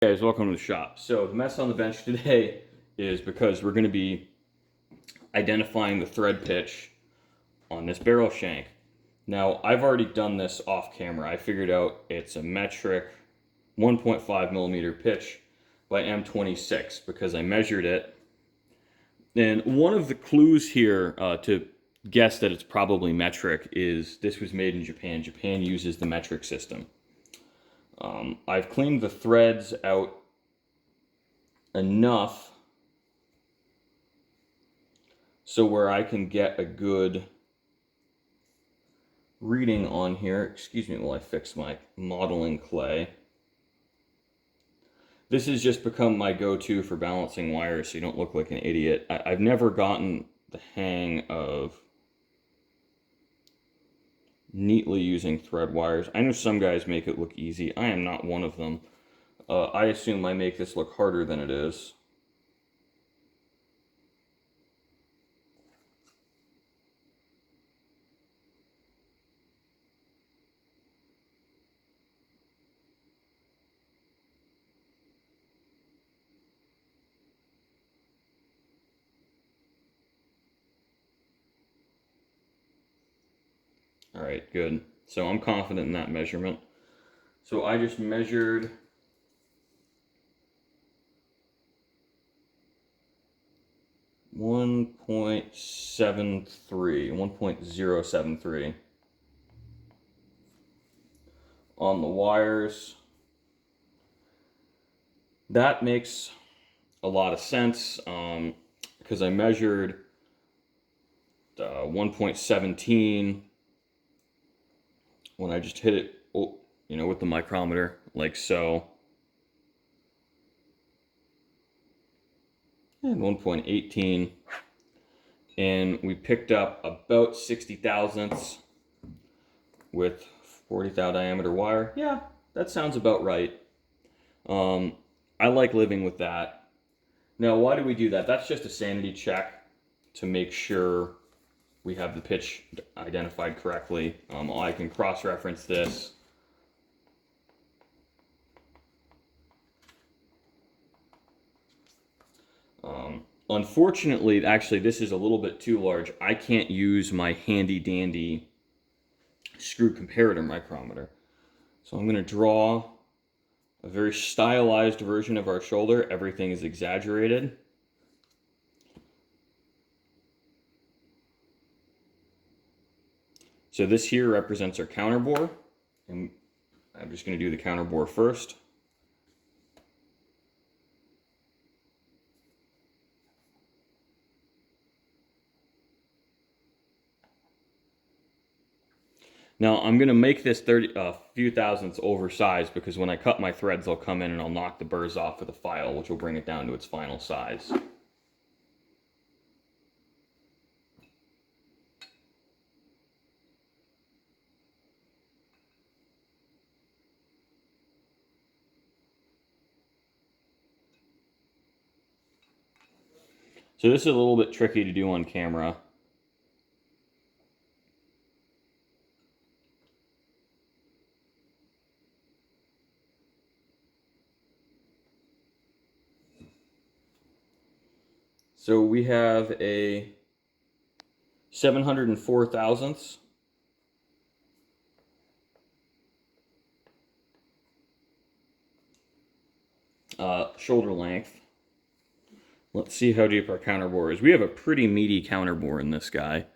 Hey guys, welcome to the shop. So the mess on the bench today is because we're going to be identifying the thread pitch on this barrel shank. Now I've already done this off camera. I figured out it's a metric 1.5 millimeter pitch by M26 because I measured it. And one of the clues here to guess that it's probably metric is this was made in Japan. Japan uses the metric system. I've cleaned the threads out enough so where I can get a good reading on here. Excuse me while I fix my modeling clay. This has just become my go-to for balancing wires so you don't look like an idiot. I've never gotten the hang of neatly using thread wires. I know some guys make it look easy. I am not one of them. I assume I make this look harder than it is. All right, good. So I'm confident in that measurement. So I just measured 1.073 on the wires. That makes a lot of sense because I measured 1.17 when I just hit it, with the micrometer, like so. And 1.18. And we picked up about 60 thousandths with 40 thou diameter wire. Yeah, that sounds about right. I like living with that. Now, why do we do that? That's just a sanity check to make sure we have the pitch identified correctly. I can cross-reference this. Unfortunately, actually, this is a little bit too large. I can't use my handy-dandy screw comparator micrometer. So I'm going to draw a very stylized version of our shoulder. Everything is exaggerated. So this here represents our counter bore, and I'm just going to do the counter bore first. Now I'm going to make this few thousandths oversized because when I cut my threads, they'll come in and I'll knock the burrs off with a file, which will bring it down to its final size. So this is a little bit tricky to do on camera. So we have a 704 thousandths. Shoulder length. Let's see how deep our counter bore is. We have a pretty meaty counter bore in this guy.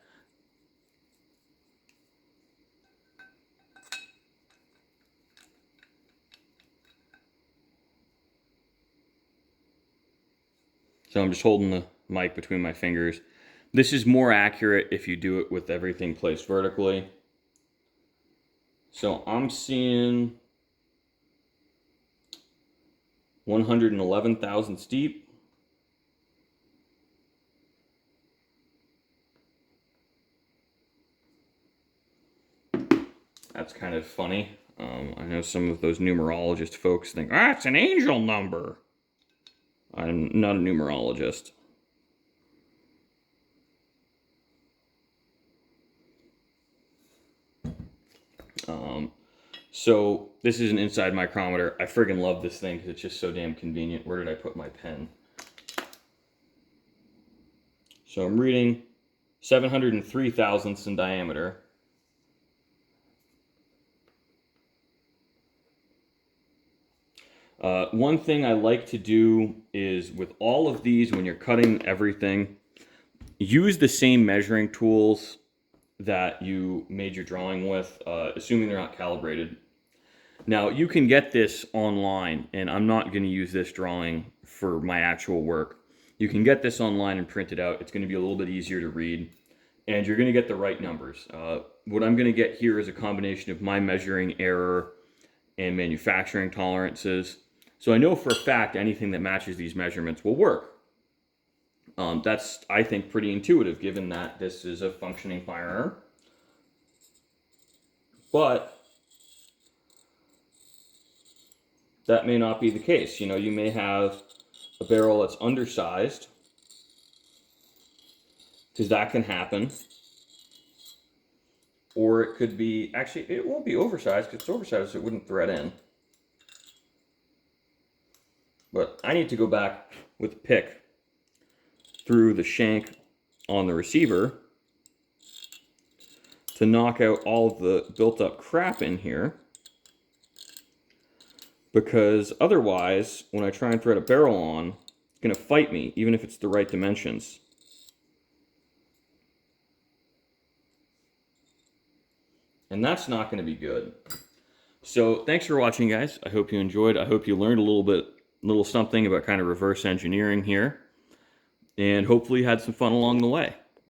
So I'm just holding the mic between my fingers. This is more accurate if you do it with everything placed vertically. So I'm seeing 111 thousandths deep. That's kind of funny. I know some of those numerologist folks think, it's an angel number. I'm not a numerologist. So this is an inside micrometer. I friggin' love this thing because it's just so damn convenient. Where did I put my pen? So I'm reading 703 thousandths in diameter. One thing I like to do is with all of these, when you're cutting everything, use the same measuring tools that you made your drawing with, assuming they're not calibrated. Now, you can get this online, and I'm not going to use this drawing for my actual work. You can get this online and print it out. It's going to be a little bit easier to read, and you're going to get the right numbers. What I'm going to get here is a combination of my measuring error and manufacturing tolerances. So I know for a fact anything that matches these measurements will work. That's, I think, pretty intuitive given that this is a functioning firearm. But that may not be the case. You know, you may have a barrel that's undersized, because that can happen. Or it could be, actually, it won't be oversized, because it's oversized so it wouldn't thread in. But I need to go back with a pick through the shank on the receiver to knock out all of the built up crap in here, because otherwise when I try and thread a barrel on, it's going to fight me even if it's the right dimensions. And that's not going to be good. So thanks for watching, guys. I hope you enjoyed. I hope you learned a little something about kind of reverse engineering here, and hopefully you had some fun along the way.